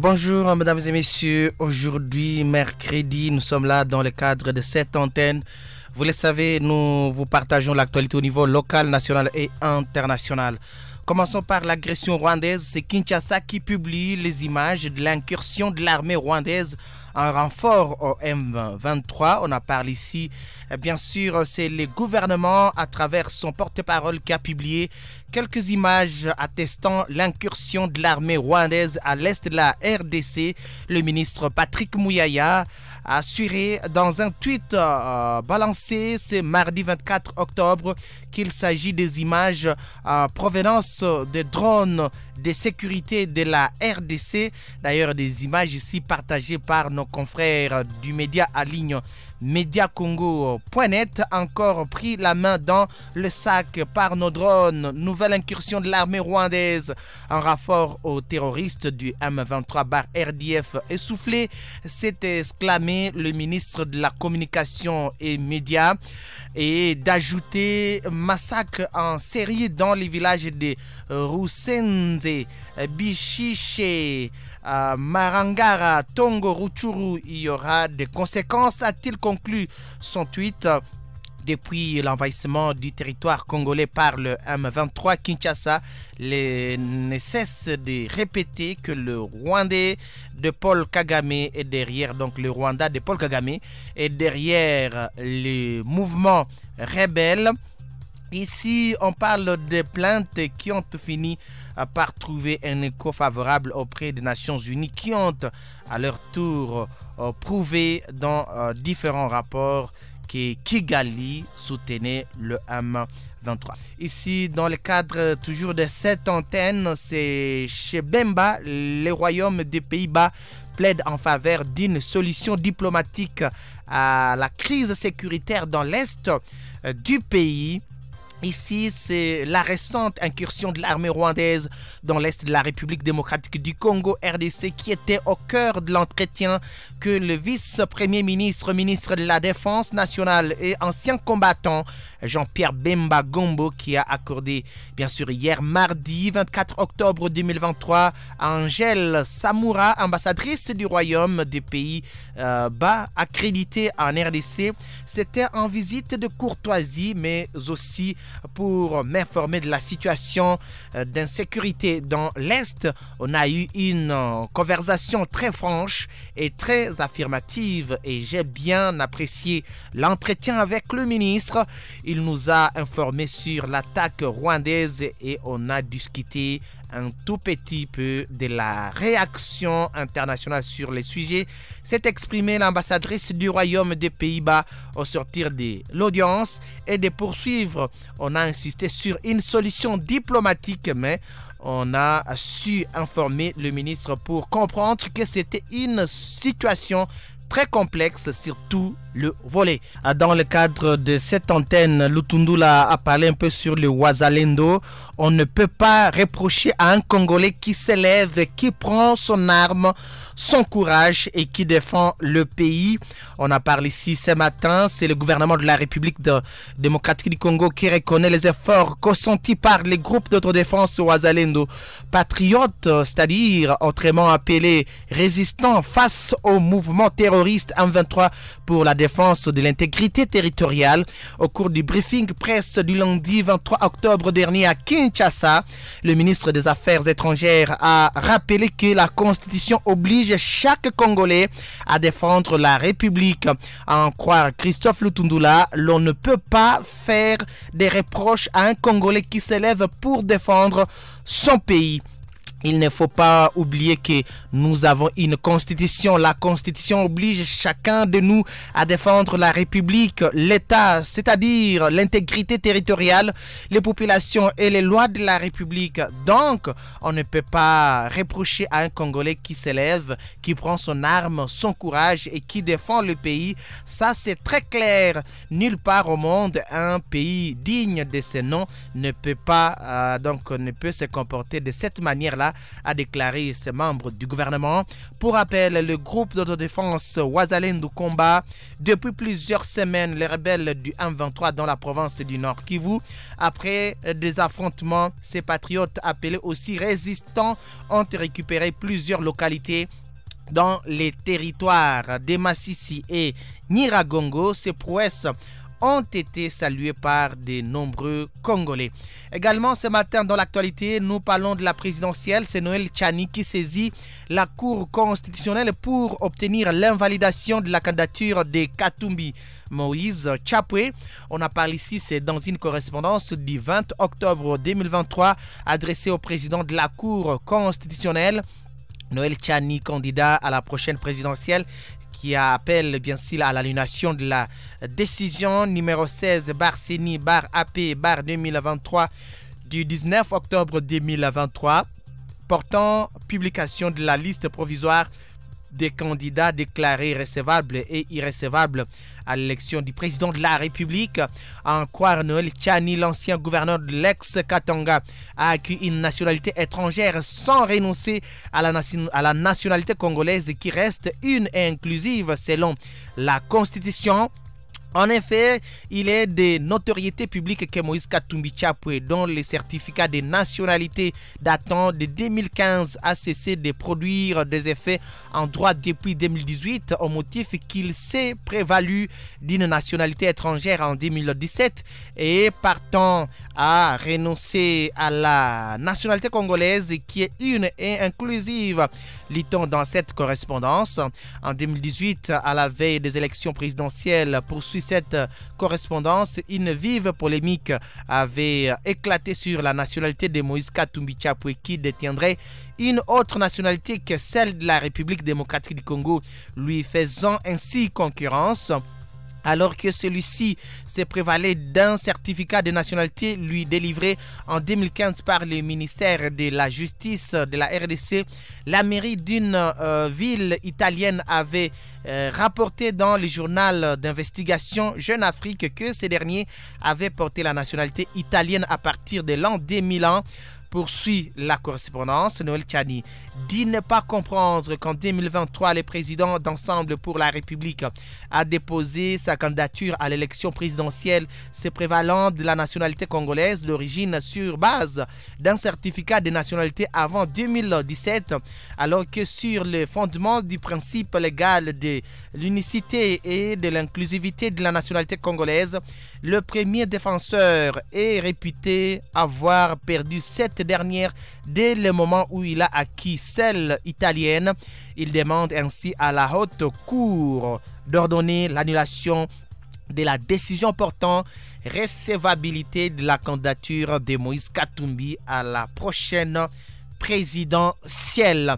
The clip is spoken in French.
Bonjour mesdames et messieurs, aujourd'hui mercredi, nous sommes là dans le cadre de cette antenne. Vous le savez, nous vous partageons l'actualité au niveau local, national et international. Commençons par l'agression rwandaise. C'est Kinshasa qui publie les images de l'incursion de l'armée rwandaise en renfort au M23. On en parle ici. Bien sûr, c'est le gouvernement à travers son porte-parole qui a publié quelques images attestant l'incursion de l'armée rwandaise à l'est de la RDC. Le ministre Patrick Muyaya a assuré dans un tweet balancé ce mardi 24 octobre qu'il s'agit des images en provenance des drones de sécurité de la RDC. D'ailleurs, des images ici partagées par nos confrères du média en ligne Mediacongo.net, encore pris la main dans le sac par nos drones. Nouvelle incursion de l'armée rwandaise en rapport aux terroristes du M23/RDF essoufflé, s'est exclamé le ministre de la Communication et Médias, et d'ajouter massacre en série dans les villages de Rusenze, Bishiche, Marangara, Tongo, Ruchuru. Il y aura des conséquences, a-t-il conclu son tweet. Depuis l'envahissement du territoire congolais par le M23, Kinshasa ne cesse de répéter que le Rwandais de Paul Kagame est derrière, donc le Rwanda de Paul Kagame est derrière les mouvements rebelles. Ici, on parle de plaintes qui ont fini par trouver un écho favorable auprès des Nations Unies, qui ont à leur tour prouvé dans différents rapports que Kigali soutenait le M23. Ici, dans le cadre toujours de cette antenne, c'est chez Bemba, le royaume des Pays-Bas plaide en faveur d'une solution diplomatique à la crise sécuritaire dans l'est du pays. Ici, c'est la récente incursion de l'armée rwandaise dans l'est de la République démocratique du Congo, RDC, qui était au cœur de l'entretien que le vice-premier ministre, ministre de la Défense nationale et ancien combattant Jean-Pierre Bemba Gombo, qui a accordé, bien sûr, hier mardi 24 octobre 2023 à Angèle Samoura, ambassadrice du royaume des Pays-Bas, accréditée en RDC. C'était en visite de courtoisie, mais aussi pour m'informer de la situation d'insécurité dans l'Est. On a eu une conversation très franche et très affirmative, et j'ai bien apprécié l'entretien avec le ministre. Il nous a informé sur l'attaque rwandaise et on a discuté un tout petit peu de la réaction internationale sur les sujets. S'est exprimée l'ambassadrice du royaume des Pays-Bas au sortir de l'audience, et de poursuivre. On a insisté sur une solution diplomatique, mais on a su informer le ministre pour comprendre que c'était une situation très complexe sur tout le volet. Dans le cadre de cette antenne, Lutundula a parlé un peu sur le Wazalendo. On ne peut pas reprocher à un Congolais qui s'élève, qui prend son arme, son courage et qui défend le pays. On en parle ici ce matin. C'est le gouvernement de la République démocratique du Congo qui reconnaît les efforts consentis par les groupes d'autodéfense Wazalendo patriotes, c'est-à-dire autrement appelés résistants face au mouvement terroriste M23 pour la défense de l'intégrité territoriale. Au cours du briefing presse du lundi 23 octobre dernier à Kinshasa, le ministre des Affaires étrangères a rappelé que la Constitution oblige chaque Congolais à défendre la République. À en croire Christophe Lutundula, l'on ne peut pas faire des reproches à un Congolais qui s'élève pour défendre son pays. Il ne faut pas oublier que nous avons une constitution. La constitution oblige chacun de nous à défendre la République, l'État, c'est-à-dire l'intégrité territoriale, les populations et les lois de la République. Donc, on ne peut pas reprocher à un Congolais qui s'élève, qui prend son arme, son courage et qui défend le pays. Ça, c'est très clair. Nulle part au monde, un pays digne de ce nom ne peut pas, ne peut se comporter de cette manière-là. Kondida, a déclaré ses membres du gouvernement. Pour rappel, le groupe d'autodéfense Wazalendo combat depuis plusieurs semaines les rebelles du M23 dans la province du Nord Kivu. Après des affrontements, ces patriotes appelés aussi résistants ont récupéré plusieurs localités dans les territoires de Massissi et Nyiragongo. Ces prouesses ont été saluées par de nombreux Congolais. Également ce matin dans l'actualité, nous parlons de la présidentielle. C'est Noël Tchani qui saisit la Cour constitutionnelle pour obtenir l'invalidation de la candidature de Katumbi Moïse Tchapwe. On a parlé ici, c'est dans une correspondance du 20 octobre 2023 adressée au président de la Cour constitutionnelle. Noël Tchani, candidat à la prochaine présidentielle, qui appelle bien sûr à l'annulation de la décision numéro 16/CENI/AP/2023 du 19 octobre 2023 portant publication de la liste provisoire des candidats déclarés recevables et irrecevables à l'élection du président de la République. En croire Noël Tchani, l'ancien gouverneur de l'ex-Katanga a acquis une nationalité étrangère sans renoncer à la nationalité congolaise qui reste une et inclusive selon la Constitution. En effet, il est de notoriété publique que Moïse Katumbi Tchapwe, dont le certificat de nationalité datant de 2015 a cessé de produire des effets en droit depuis 2018 au motif qu'il s'est prévalu d'une nationalité étrangère en 2017 et partant a renoncé à la nationalité congolaise qui est une et inclusive. Lit-on dans cette correspondance. En 2018, à la veille des élections présidentielles, poursuit cette correspondance, une vive polémique avait éclaté sur la nationalité de Moïse Katumbi Tchapwe qui détiendrait une autre nationalité que celle de la République démocratique du Congo, lui faisant ainsi concurrence. Alors que celui-ci s'est prévalé d'un certificat de nationalité lui délivré en 2015 par le ministère de la Justice de la RDC, la mairie d'une ville italienne avait rapporté dans le journal d'investigation Jeune Afrique que ce dernier avait porté la nationalité italienne à partir de l'an 2001. Poursuit la correspondance. Noël Tchani dit ne pas comprendre qu'en 2023, le président d'Ensemble pour la République a déposé sa candidature à l'élection présidentielle se prévalant de la nationalité congolaise d'origine sur base d'un certificat de nationalité avant 2017, alors que sur le fondement du principe légal de l'unicité et de l'inclusivité de la nationalité congolaise, le premier défenseur est réputé avoir perdu cette dernière dès le moment où il a acquis celle italienne. Il demande ainsi à la haute cour d'ordonner l'annulation de la décision portant recevabilité de la candidature de Moïse Katumbi à la prochaine présidentielle.